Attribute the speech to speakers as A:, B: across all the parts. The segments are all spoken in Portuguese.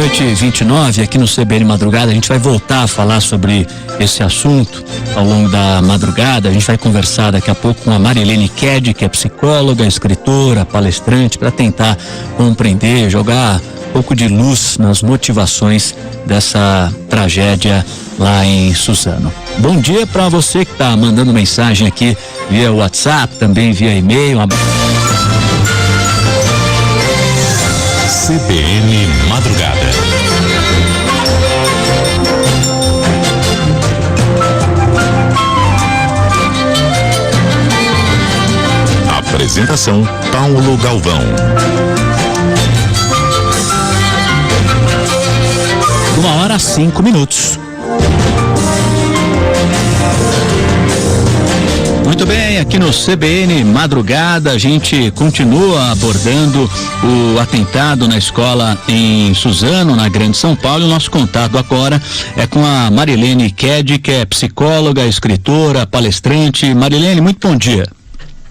A: 7h29 aqui no CBN Madrugada. A gente vai voltar a falar sobre esse assunto ao longo da madrugada. A gente vai conversar daqui a pouco com a Marilene Ked, que é psicóloga, escritora, palestrante, para tentar compreender, jogar um pouco de luz nas motivações dessa tragédia lá em Suzano. Bom dia para você que está mandando mensagem aqui via WhatsApp, também via e-mail.
B: CBN Madrugada. Apresentação: Paulo Galvão.
A: 1h05. Muito bem, aqui no CBN Madrugada a gente continua abordando o atentado na escola em Suzano, na Grande São Paulo. O nosso contato agora é com a Marilene Ked, que é psicóloga, escritora, palestrante. Marilene, muito bom dia.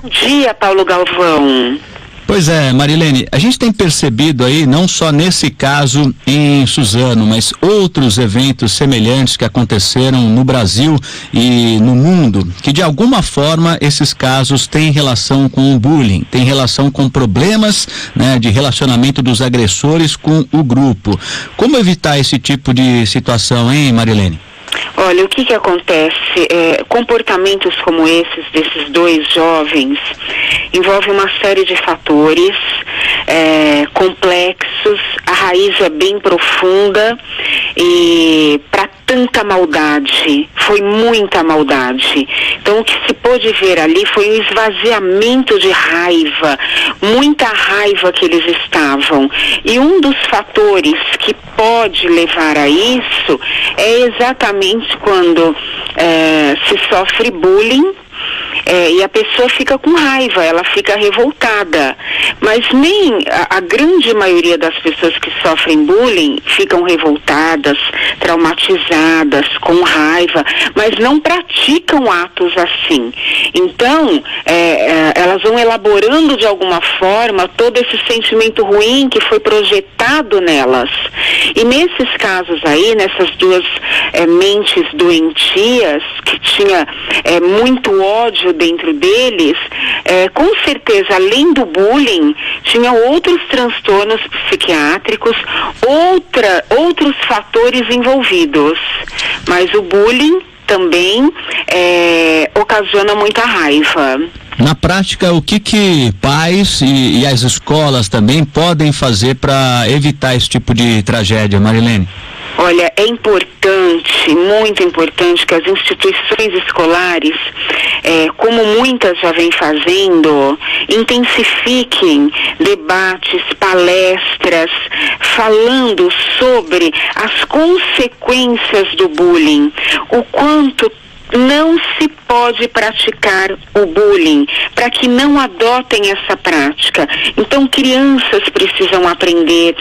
C: Bom dia, Paulo Galvão.
A: Pois é, Marilene, a gente tem percebido aí, não só nesse caso em Suzano, mas outros eventos semelhantes que aconteceram no Brasil e no mundo, que de alguma forma esses casos têm relação com o bullying, têm relação com problemas, né, de relacionamento dos agressores com o grupo. Como evitar esse tipo de situação, hein, Marilene?
C: Olha, o que acontece? Comportamentos como esses, desses dois jovens, envolve uma série de fatores complexos, a raiz é bem profunda e para tanta maldade, foi muita maldade. Então o que se pôde ver ali foi um esvaziamento de raiva, muita raiva que eles estavam. E um dos fatores que pode levar a isso é exatamente quando se sofre bullying. E a pessoa fica com raiva, ela fica revoltada. Mas nem a grande maioria das pessoas que sofrem bullying ficam revoltadas, traumatizadas, com raiva, mas não praticam atos assim. Então, elas vão elaborando de alguma forma todo esse sentimento ruim que foi projetado nelas. E nesses casos aí, nessas duas mentes doentias, que tinha muito ódio dentro deles, com certeza, além do bullying, tinha outros transtornos psiquiátricos, outros fatores envolvidos. Mas o bullying também ocasiona muita raiva.
A: Na prática, o que pais e as escolas também podem fazer para evitar esse tipo de tragédia, Marilene?
C: Olha, é importante, muito importante, que as instituições escolares, como muitas já vêm fazendo, intensifiquem debates, palestras, falando sobre as consequências do bullying, o quanto não se pode praticar o bullying, para que não adotem essa prática. Então, crianças precisam aprender,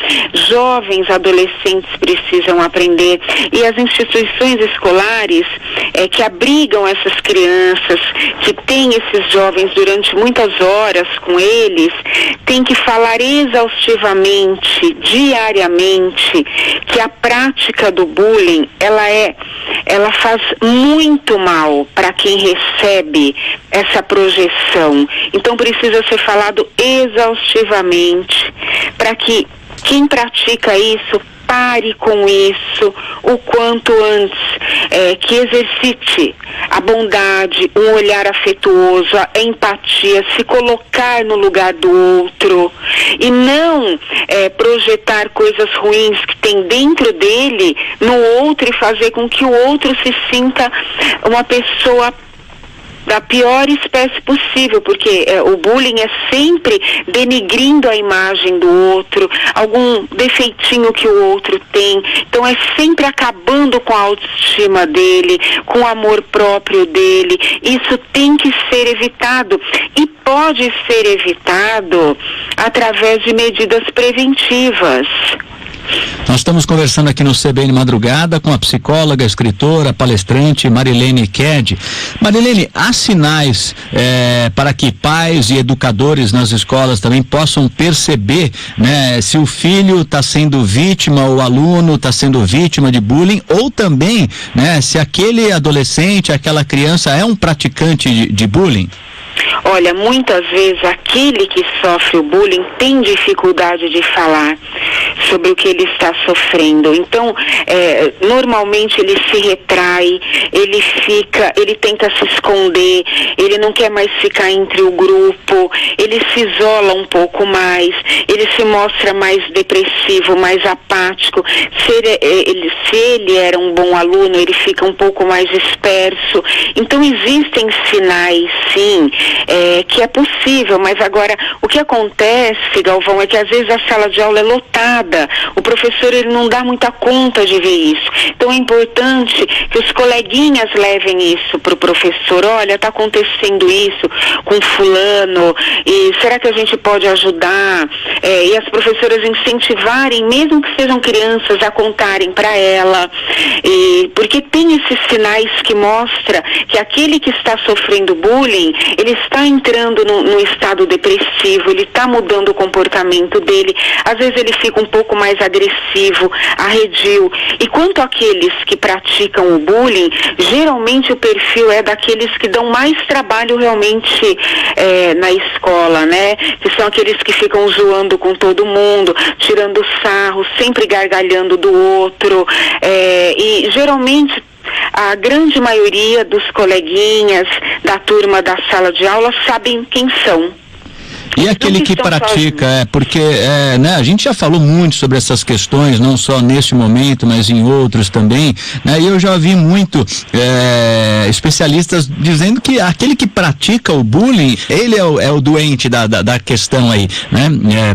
C: jovens, adolescentes precisam aprender, e as instituições escolares que abrigam essas crianças, que têm esses jovens durante muitas horas com eles, têm que falar exaustivamente, diariamente, que a prática do bullying, ela faz muito mal para quem recebe essa projeção. Então precisa ser falado exaustivamente para que quem pratica isso pare com isso o quanto antes, que exercite a bondade, um olhar afetuoso, a empatia, se colocar no lugar do outro e não projetar coisas ruins que tem dentro dele no outro e fazer com que o outro se sinta uma pessoa da pior espécie possível, porque o bullying é sempre denigrindo a imagem do outro, algum defeitinho que o outro tem. Então é sempre acabando com a autoestima dele, com o amor próprio dele. Isso tem que ser evitado e pode ser evitado através de medidas preventivas.
A: Nós estamos conversando aqui no CBN Madrugada com a psicóloga, escritora, palestrante Marilene Ked. Marilene, há sinais para que pais e educadores nas escolas também possam perceber, né, se o filho está sendo vítima, o aluno está sendo vítima de bullying, ou também, né, se aquele adolescente, aquela criança é um praticante de bullying?
C: Olha, muitas vezes aquele que sofre o bullying tem dificuldade de falar sobre o que ele está sofrendo. Então, normalmente ele se retrai, ele tenta se esconder, ele não quer mais ficar entre o grupo, ele se isola um pouco mais, ele se mostra mais depressivo, mais apático. Se ele era um bom aluno, ele fica um pouco mais disperso. Então, existem sinais, sim, que é possível, mas agora o que acontece, Galvão, é que às vezes a sala de aula é lotada, o professor ele não dá muita conta de ver isso. Então é importante que os coleguinhas levem isso para o professor. Olha, está acontecendo isso com fulano, e será que a gente pode ajudar? E as professoras incentivarem, mesmo que sejam crianças, a contarem para ela, porque tem esses sinais que mostram que aquele que está sofrendo bullying, ele está entrando no estado depressivo, ele está mudando o comportamento dele, às vezes ele fica um pouco mais agressivo, arredio. E quanto àqueles que praticam o bullying, geralmente o perfil é daqueles que dão mais trabalho realmente na escola, né? Que são aqueles que ficam zoando com todo mundo, tirando sarro, sempre gargalhando do outro, e geralmente a grande maioria dos coleguinhas da turma da sala de aula sabem quem são.
A: E aquele que pratica, porque né, a gente já falou muito sobre essas questões, não só neste momento, mas em outros também, né, e eu já vi muito especialistas dizendo que aquele que pratica o bullying, ele é o doente da questão aí, né,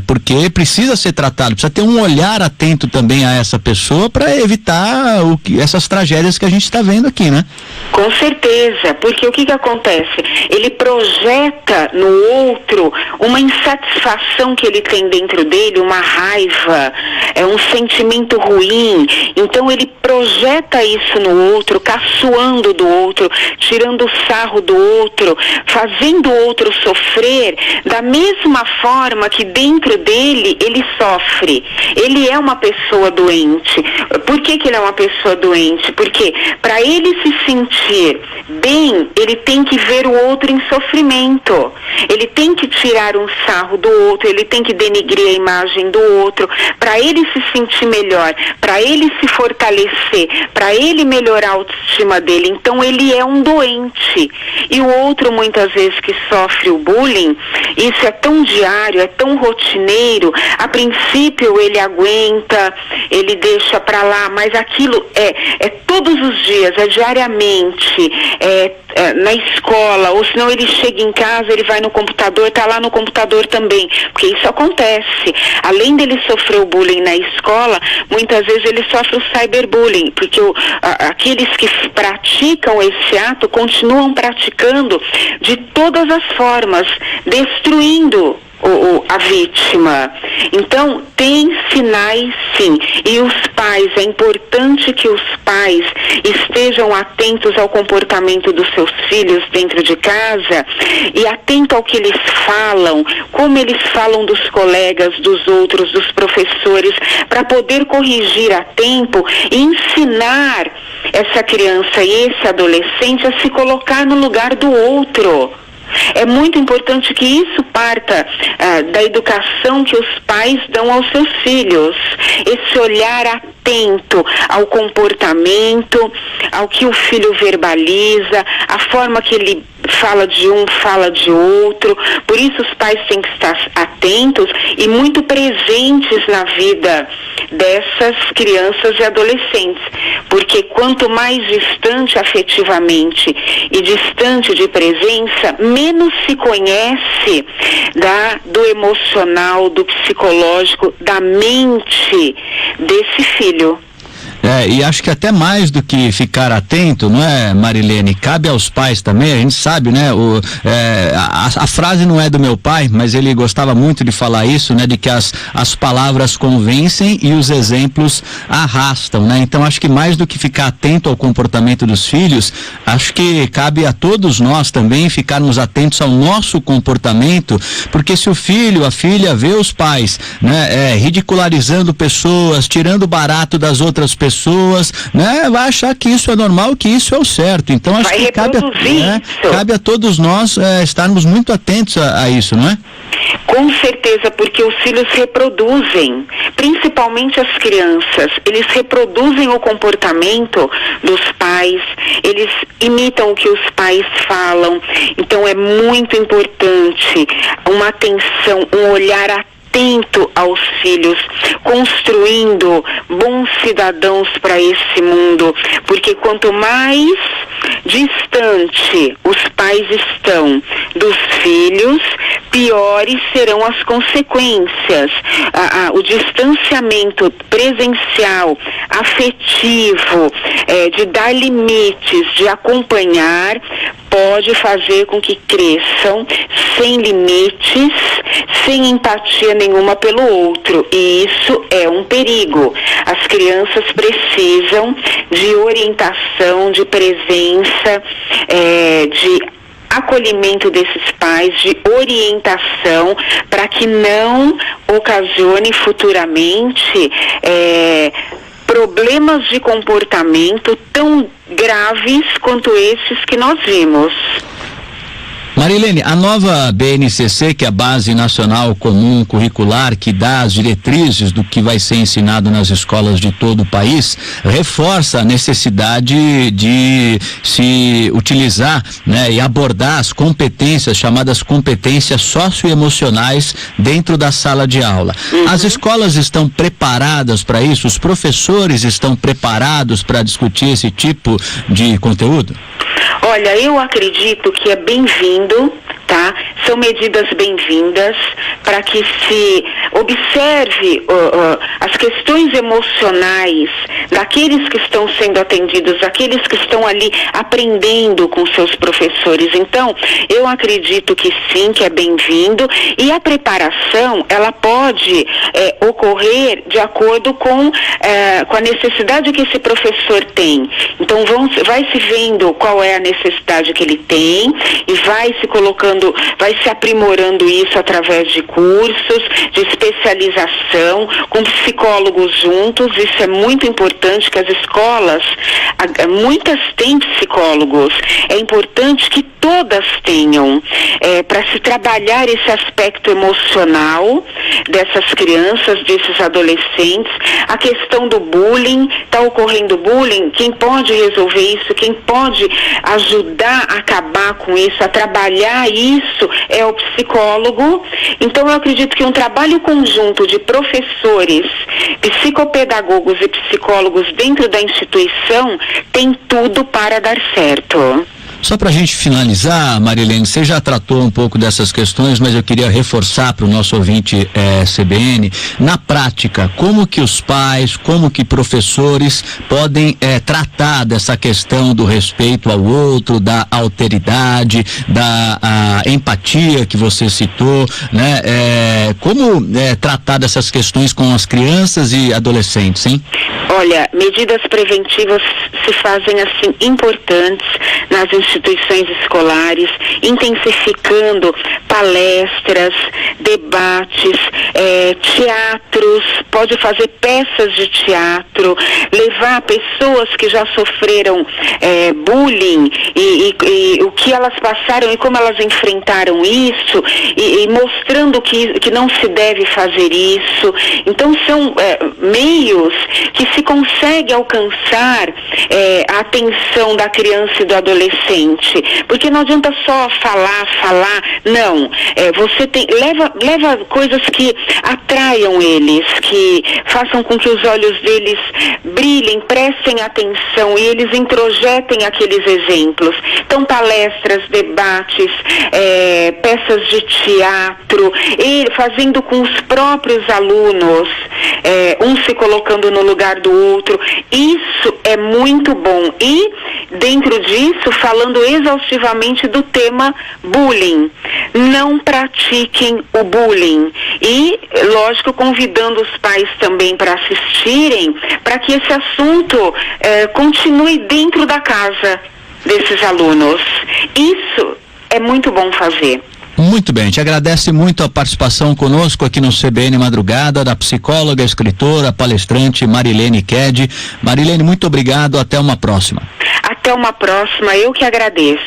A: porque precisa ser tratado, precisa ter um olhar atento também a essa pessoa para evitar essas tragédias que a gente está vendo aqui, né?
C: Com certeza, porque o que acontece? Ele projeta no outro uma insatisfação que ele tem dentro dele, uma raiva, um sentimento ruim. Então ele projeta isso no outro, caçoando do outro, tirando o sarro do outro, fazendo o outro sofrer da mesma forma que dentro dele ele sofre. Ele é uma pessoa doente. Por que ele é uma pessoa doente? Porque para ele se sentir bem, ele tem que ver o outro em sofrimento. Ele tem que tirar um sarro do outro, ele tem que denegrir a imagem do outro, para ele se sentir melhor, para ele se fortalecer, para ele melhorar a autoestima dele. Então ele é um doente. E o outro, muitas vezes, que sofre o bullying, isso é tão diário, é tão rotineiro, a princípio ele aguenta, ele deixa para lá, mas aquilo é todos os dias, é diariamente, na escola, ou senão ele chega em casa, ele vai no computador, está lá no computador também, porque isso acontece. Além dele sofrer o bullying na escola, muitas vezes ele sofre o cyberbullying, porque aqueles que praticam esse ato continuam praticando de todas as formas, destruindo a vítima. Então tem sinais, sim, e os pais, é importante que os pais estejam atentos ao comportamento dos seus filhos dentro de casa e atento ao que eles falam, como eles falam dos colegas, dos outros, dos professores, para poder corrigir a tempo e ensinar essa criança e esse adolescente a se colocar no lugar do outro. É muito importante que isso parta da educação que os pais dão aos seus filhos. Esse olhar atento ao comportamento, ao que o filho verbaliza, a forma que ele fala de um, fala de outro. Por isso os pais têm que estar atentos e muito presentes na vida dessas crianças e adolescentes, porque quanto mais distante afetivamente e distante de presença, menos se conhece do emocional, do psicológico, da mente desse filho.
A: E acho que até mais do que ficar atento, não é, Marilene? Cabe aos pais também, a gente sabe, né? A frase não é do meu pai, mas ele gostava muito de falar isso, né? De que as palavras convencem e os exemplos arrastam, né? Então acho que mais do que ficar atento ao comportamento dos filhos, acho que cabe a todos nós também ficarmos atentos ao nosso comportamento, porque se o filho, a filha vê os pais, né? Ridicularizando pessoas, tirando barato das outras pessoas, né? Vai achar que isso é normal, que isso é o certo. Então acho que cabe a todos nós estarmos muito atentos a isso, não é?
C: Com certeza, porque os filhos reproduzem, principalmente as crianças, eles reproduzem o comportamento dos pais, eles imitam o que os pais falam. Então é muito importante uma atenção, um olhar atento aos filhos, construindo bons cidadãos para esse mundo, porque quanto mais distante os pais estão dos filhos, piores serão as consequências. O distanciamento presencial, afetivo, de dar limites, de acompanhar, pode fazer com que cresçam sem limites, sem empatia nenhuma pelo outro, e isso é um perigo. As crianças precisam de orientação, de presença, de acolhimento desses pais, de orientação, para que não ocasione futuramente problemas de comportamento tão graves quanto esses que nós vimos.
A: Marilene, a nova BNCC, que é a Base Nacional Comum Curricular, que dá as diretrizes do que vai ser ensinado nas escolas de todo o país, reforça a necessidade de se utilizar, né, e abordar as competências, chamadas competências socioemocionais, dentro da sala de aula. As escolas estão preparadas para isso? Os professores estão preparados para discutir esse tipo de conteúdo?
C: Olha, eu acredito que é bem-vindo, tá? São medidas bem-vindas para que se observe as questões emocionais daqueles que estão sendo atendidos, daqueles que estão ali aprendendo com seus professores. Então, eu acredito que sim, que é bem-vindo, e a preparação, ela pode ocorrer de acordo com a necessidade que esse professor tem. Então, vai se vendo qual é a necessidade que ele tem e vai se colocando, vai se aprimorando isso através de cursos, de especialização, com psicólogos juntos. Isso é muito importante, que as escolas, muitas têm psicólogos. É importante que todas tenham, para se trabalhar esse aspecto emocional dessas crianças, desses adolescentes. A questão do bullying, está ocorrendo bullying, quem pode resolver isso, quem pode ajudar a acabar com isso, a trabalhar isso, é o psicólogo. Então eu acredito que um trabalho conjunto de professores, psicopedagogos e psicólogos dentro da instituição tem tudo para dar certo.
A: Só para a gente finalizar, Marilene, você já tratou um pouco dessas questões, mas eu queria reforçar para o nosso ouvinte CBN, na prática, como que os pais, como que professores podem tratar dessa questão do respeito ao outro, da alteridade, da empatia que você citou, né? Como tratar dessas questões com as crianças e adolescentes, hein?
C: Olha, medidas preventivas se fazem assim importantes nas instituições escolares, intensificando palestras, debates, teatros, pode fazer peças de teatro, levar pessoas que já sofreram bullying e o que elas passaram e como elas enfrentaram isso, e mostrando que não se deve fazer isso. Então são meios que se consegue alcançar a atenção da criança e do adolescente, porque não adianta só falar, não. Você leva coisas que atraiam eles, que façam com que os olhos deles brilhem, prestem atenção e eles introjetem aqueles exemplos. Então, palestras, debates, peças de teatro, e fazendo com os próprios alunos, um se colocando no lugar do outro. Isso é muito bom. E, dentro disso, falando exaustivamente do tema bullying. Não pratiquem o bullying. E, lógico, convidando os pais também para assistirem, para que esse assunto continue dentro da casa desses alunos. Isso é muito bom fazer.
A: Muito bem, te agradece muito a participação conosco aqui no CBN Madrugada, da psicóloga, escritora, palestrante Marilene Ked. Marilene, muito obrigado, até uma próxima.
C: Até uma próxima, eu que agradeço.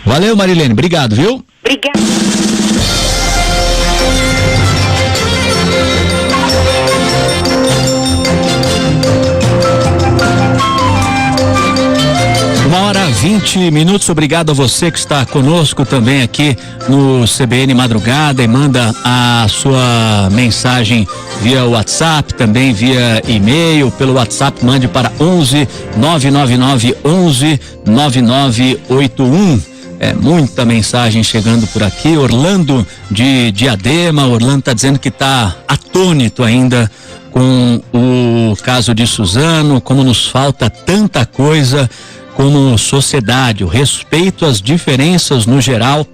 A: Valeu, Marilene, obrigado, viu?
C: Obrigada.
A: Uma hora 20 minutos, obrigado a você que está conosco também aqui no CBN Madrugada e manda a sua mensagem via WhatsApp, também via e-mail. Pelo WhatsApp, mande para 11 999 11 9981. É muita mensagem chegando por aqui. Orlando de Diadema, Orlando está dizendo que está atônito ainda com o caso de Suzano, como nos falta tanta coisa como sociedade, o respeito às diferenças no geral,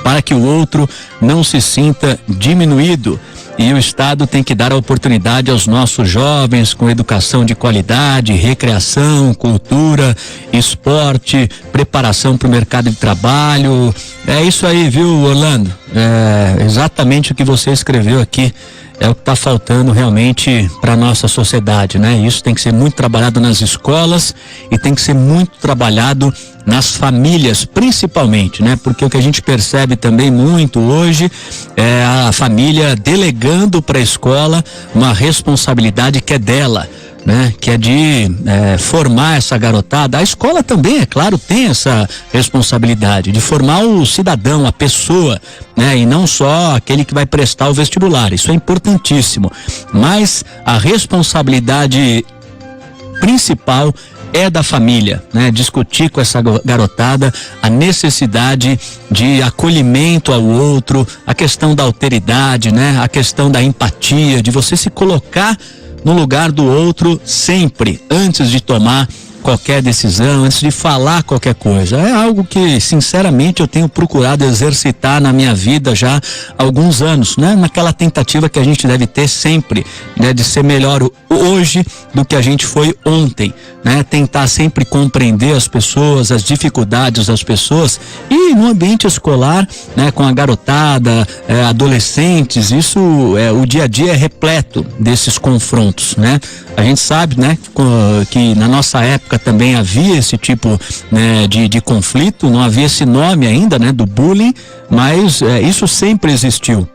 A: para que o outro não se sinta diminuído. E o Estado tem que dar a oportunidade aos nossos jovens com educação de qualidade, recreação, cultura, esporte, preparação para o mercado de trabalho. É isso aí, viu, Orlando? É exatamente o que você escreveu aqui. É o que está faltando realmente para a nossa sociedade, né? Isso tem que ser muito trabalhado nas escolas e tem que ser muito trabalhado nas famílias, principalmente, né? Porque o que a gente percebe também muito hoje é a família delegando para a escola uma responsabilidade que é dela, né? Que é de formar essa garotada. A escola também, é claro, tem essa responsabilidade de formar o cidadão, a pessoa, né? E não só aquele que vai prestar o vestibular. Isso é importantíssimo. Mas a responsabilidade principal é da família, né? Discutir com essa garotada a necessidade de acolhimento ao outro, a questão da alteridade, né? A questão da empatia, de você se colocar no lugar do outro sempre, antes de tomar qualquer decisão, antes de falar qualquer coisa. É algo que, sinceramente, eu tenho procurado exercitar na minha vida já há alguns anos, né? Naquela tentativa que a gente deve ter sempre, né? De ser melhor hoje do que a gente foi ontem, né? Tentar sempre compreender as pessoas, as dificuldades das pessoas, e no ambiente escolar, né? Com a garotada, adolescentes, isso o dia a dia é repleto desses confrontos, né? A gente sabe, né? Que na nossa época também havia esse tipo, né, de conflito, não havia esse nome ainda, né? Do bullying, mas isso sempre existiu.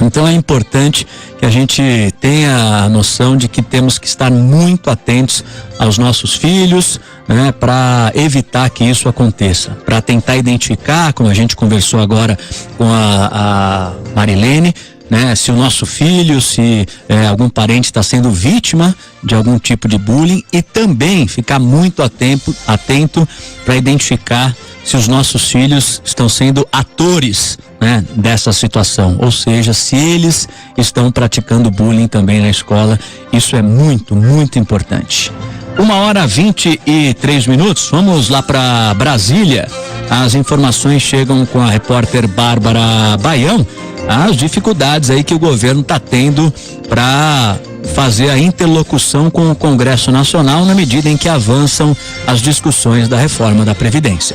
A: Então é importante que a gente tenha a noção de que temos que estar muito atentos aos nossos filhos, né, para evitar que isso aconteça, para tentar identificar, como a gente conversou agora com a Marilene, né, se o nosso filho, se algum parente está sendo vítima de algum tipo de bullying, e também ficar muito atento para identificar se os nossos filhos estão sendo atores, né, dessa situação, ou seja, se eles estão praticando bullying também na escola. Isso é muito, muito importante. 1h23. Vamos lá para Brasília. As informações chegam com a repórter Bárbara Baião. As dificuldades aí que o governo está tendo para fazer a interlocução com o Congresso Nacional na medida em que avançam as discussões da reforma da Previdência.